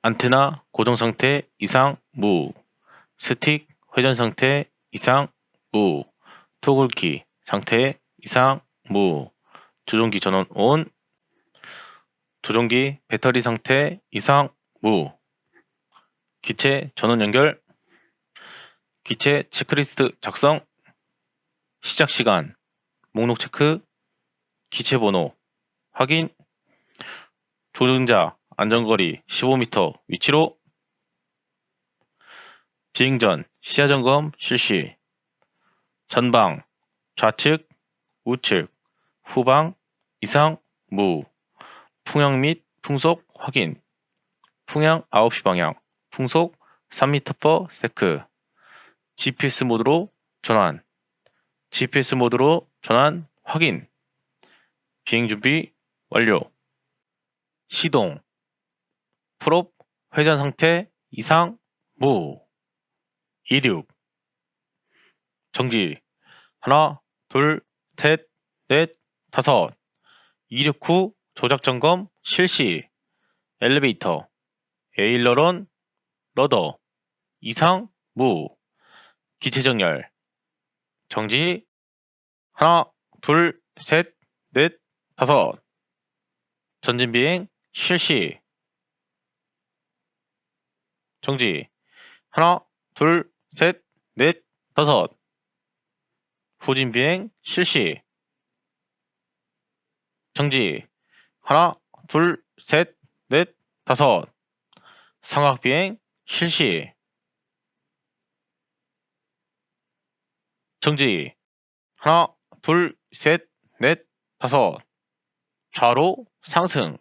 Speaker 1: 안테나 고정 상태 이상 무. 스틱 회전 상태 이상 무. 토글키 상태 이상 무. 조종기 전원 온. 조종기 배터리 상태 이상 무. 기체 전원 연결. 기체 체크리스트 작성. 시작 시간 목록 체크. 기체 번호 확인. 조종자 안전거리 15m 위치로. 비행 전 시야 점검 실시. 전방 좌측 우측 후방 이상 무. 풍향 및 풍속 확인. 풍향 9시 방향 풍속 3m/s. GPS 모드로 전환. GPS 모드로 전환 확인. 비행 준비 완료. 시동. 프롭 회전 상태 이상 무. 이륙. 정지. 하나 둘 셋 넷 다섯. 이륙 후 조작 점검 실시. 엘리베이터 에일러런 러더 이상 무. 기체 정렬. 정지. 하나 둘 셋 넷 다섯. 전진 비행 실시. 정지. 하나 둘 셋 넷 다섯. 후진 비행 실시. 정지. 하나 둘 셋 넷 다섯. 상악 비행 실시. 정지. 하나 둘 셋 넷 다섯. 좌로 상승.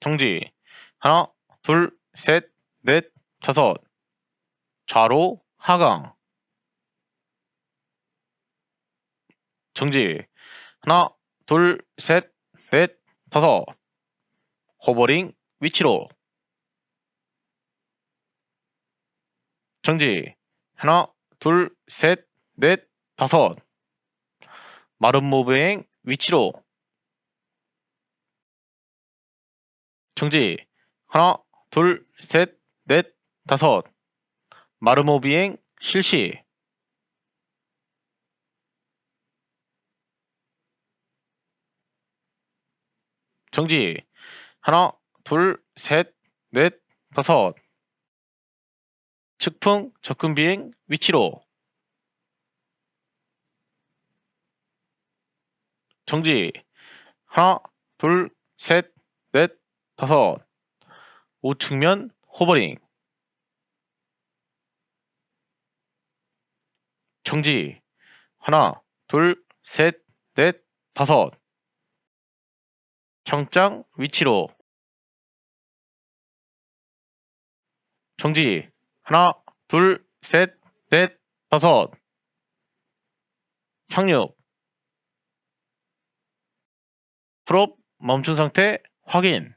Speaker 1: 정지. 하나 둘 셋 넷 다섯. 좌로 하강. 정지. 하나 둘 셋 넷 다섯. 호버링 위치로. 정지. 하나 둘 셋 넷 다섯. 마른 모브행 위치로. 정지. 하나 둘 셋 넷 다섯. 마르모 비행 실시. 정지. 하나 둘 셋 넷 다섯. 측풍 접근 비행 위치로. 정지. 하나 둘 셋 넷 다섯. 우측면 호버링. 정지. 하나 둘 셋 넷 다섯. 정장 위치로. 정지. 하나 둘 셋 넷 다섯. 착륙. 프롭 멈춘 상태 확인.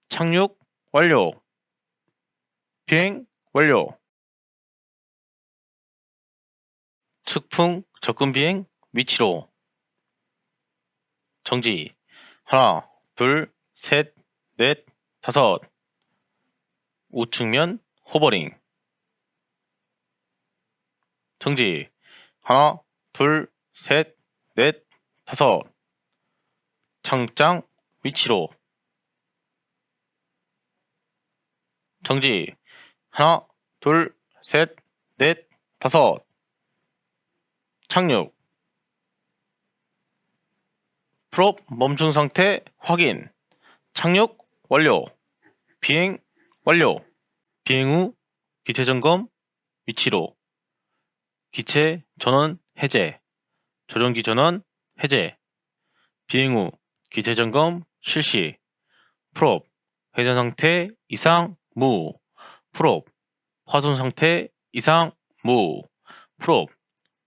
Speaker 1: 착륙 완료. 비행 완료. 측풍 접근 비행 위치로. 정지. 하나, 둘, 셋, 넷, 다섯. 우측면 호버링. 정지. 하나, 둘, 셋, 넷, 다섯. 창장 위치로. 정지. 하나, 둘, 셋, 넷, 다섯. 착륙. 프롭 멈춘 상태 확인. 착륙 완료. 비행 완료. 비행 후 기체 점검 위치로. 기체 전원 해제. 조종기 전원 해제. 비행 후 기체 점검 실시. 프롭 회전 상태 이상 무. 프롭 파손 상태 이상 무. 프롭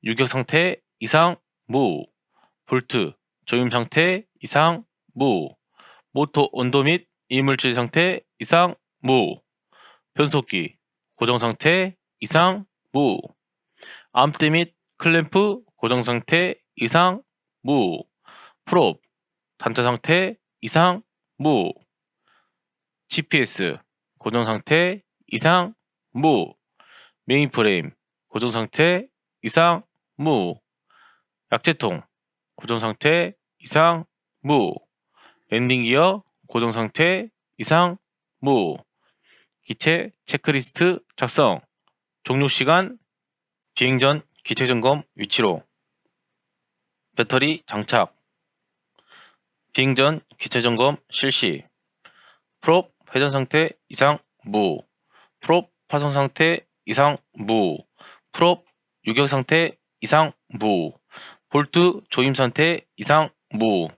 Speaker 1: 유격 상태 이상 무. 볼트 조임 상태 이상 무. 모터 온도 및 이물질 상태 이상 무. 변속기 고정 상태 이상 무. 암대 및 클램프 고정 상태 이상 무. 프롭 단차 상태 이상 무. GPS 고정 상태 이상 무. 메인프레임 고정 상태 이상 무. 약제통 고정 상태 이상 무. 랜딩 기어 고정 상태 이상 무. 기체 체크리스트 작성. 종료 시간. 비행 전 기체 점검 위치로. 배터리 장착. 비행 전 기체 점검 실시. 프롭 회전 상태 이상 무. 프롭 파손 상태 이상 무. 프롭 유격 상태 이상 무. 볼트 조임 상태 이상 무.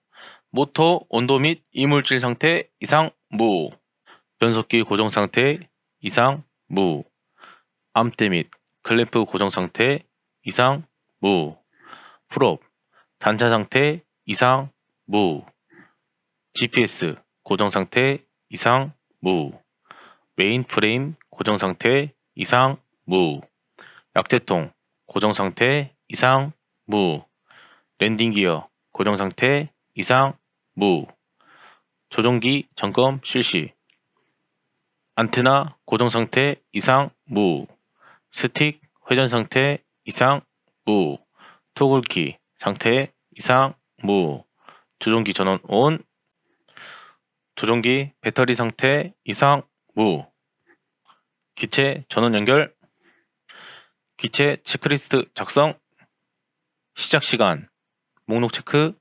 Speaker 1: 모터 온도 및 이물질 상태 이상 무. 변속기 고정 상태 이상 무. 암대 및 클램프 고정 상태 이상 무. 프롭 단차 상태 이상 무. GPS 고정 상태 이상 무. 메인 프레임 고정 상태 이상 무. 약제통 고정 상태 이상 무. 랜딩 기어 고정 상태 이상 무. 조종기 점검 실시. 안테나 고정 상태 이상 무. 스틱 회전 상태 이상 무. 토글키 상태 이상 무. 조종기 전원 온. 조종기 배터리 상태 이상 무. 기체 전원 연결. 기체 체크리스트 작성. 시작 시간. 목록 체크.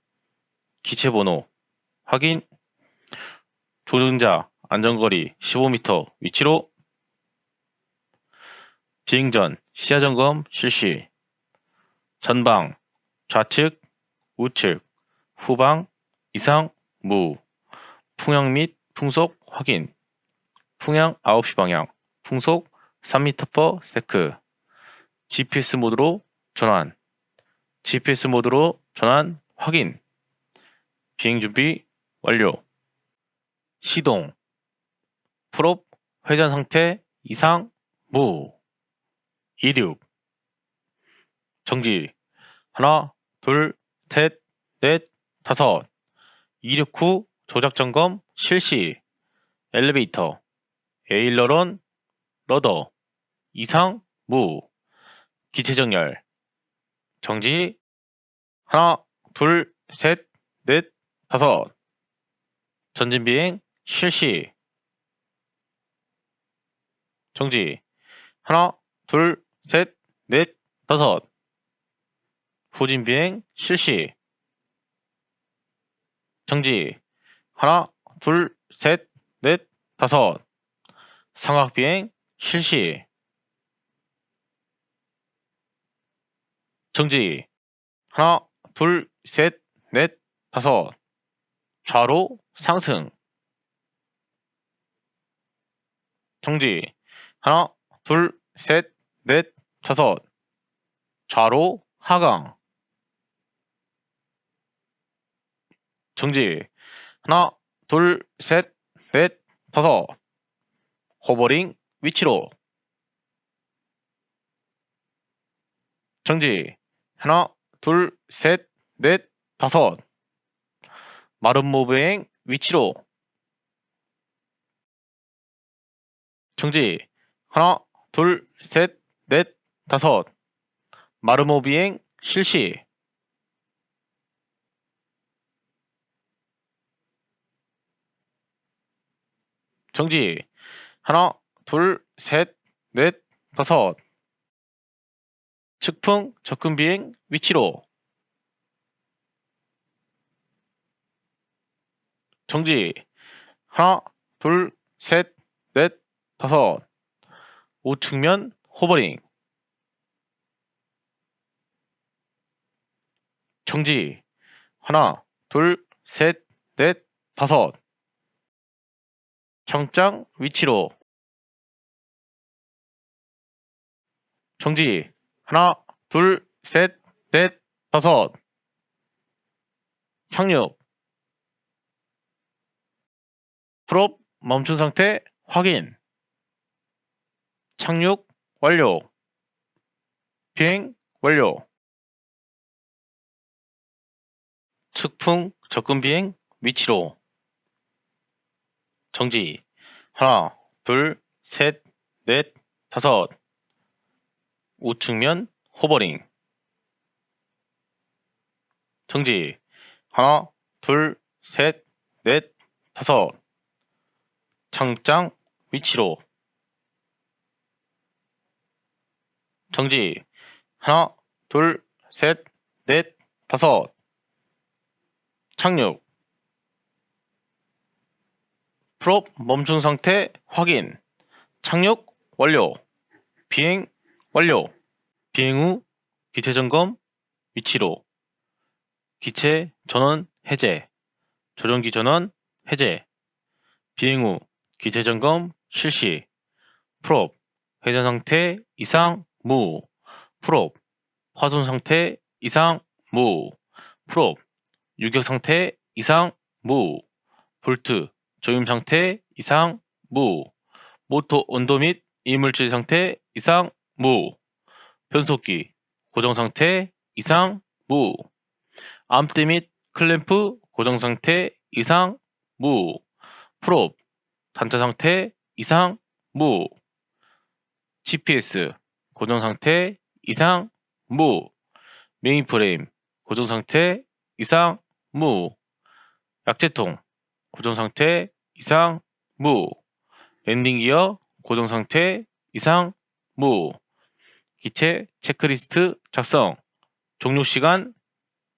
Speaker 1: 기체 번호 확인. 조종자 안전거리 15m 위치로. 비행 전 시야 점검 실시. 전방 좌측 우측 후방 이상 무. 풍향 및 풍속 확인. 풍향 9시 방향. 풍속 3m/s. GPS 모드로 전환. GPS 모드로 전환 확인. 비행 준비 완료. 시동. 프롭 회전 상태 이상 무. 이륙. 정지. 하나, 둘, 셋, 넷, 다섯. 이륙 후 조작 점검 실시. 엘리베이터, 에일러런, 러더 이상 무. 기체 정렬. 정지. 하나, 둘, 셋, 넷, 다섯. 전진 비행 실시. 정지. 하나, 둘, 셋, 넷, 다섯. 후진 비행 실시. 정지. 하나, 둘, 셋, 넷, 다섯. 상악 비행 실시. 정지. 하나, 둘, 셋, 넷, 다섯. 좌로 상승. 정지. 하나, 둘, 셋, 넷, 다섯. 좌로 하강. 정지. 하나, 둘, 셋, 넷, 다섯. 호버링 위치로. 정지. 하나, 둘, 셋, 넷, 다섯. 마른 모브행 위치로. 정지. 하나, 둘, 셋, 넷, 다섯. 마른 모브 비행 실시. 정지. 하나, 둘, 셋, 넷, 다섯. 측풍 접근 비행 위치로. 정지. 하나, 둘, 셋, 넷, 다섯. 우측면 호버링. 정지. 하나, 둘, 셋, 넷, 다섯. 정장 위치로. 정지. 하나, 둘, 셋, 넷, 다섯. 착륙. 프롭 멈춘 상태 확인. 착륙 완료. 비행 완료. 측풍 접근 비행 위치로. 정지. 하나, 둘, 셋, 넷, 다섯. 우측면 호버링. 정지. 하나, 둘, 셋, 넷, 다섯. 창장 위치로. 정지. 하나, 둘, 셋, 넷, 다섯. 착륙. 프롭 멈춘 상태 확인. 착륙 완료. 비행 완료. 비행 후 기체 점검 위치로. 기체 전원 해제. 조종기 전원 해제. 비행 후 기체 점검 실시. 프롭 회전 상태 이상 무. 프롭 화손 상태 이상 무. 프롭 유격 상태 이상 무. 볼트 조임 상태 이상 무. 모터 온도 및 이물질 상태 이상 무. 변속기 고정 상태 이상 무. 암대 및 클램프 고정 상태 이상 무. 프롭 단차 상태 이상 무. GPS 고정 상태 이상 무. 메인프레임 고정 상태 이상 무. 약제통 고정 상태 이상 무. 랜딩 기어 고정 상태 이상 무. 기체 체크리스트 작성. 종료 시간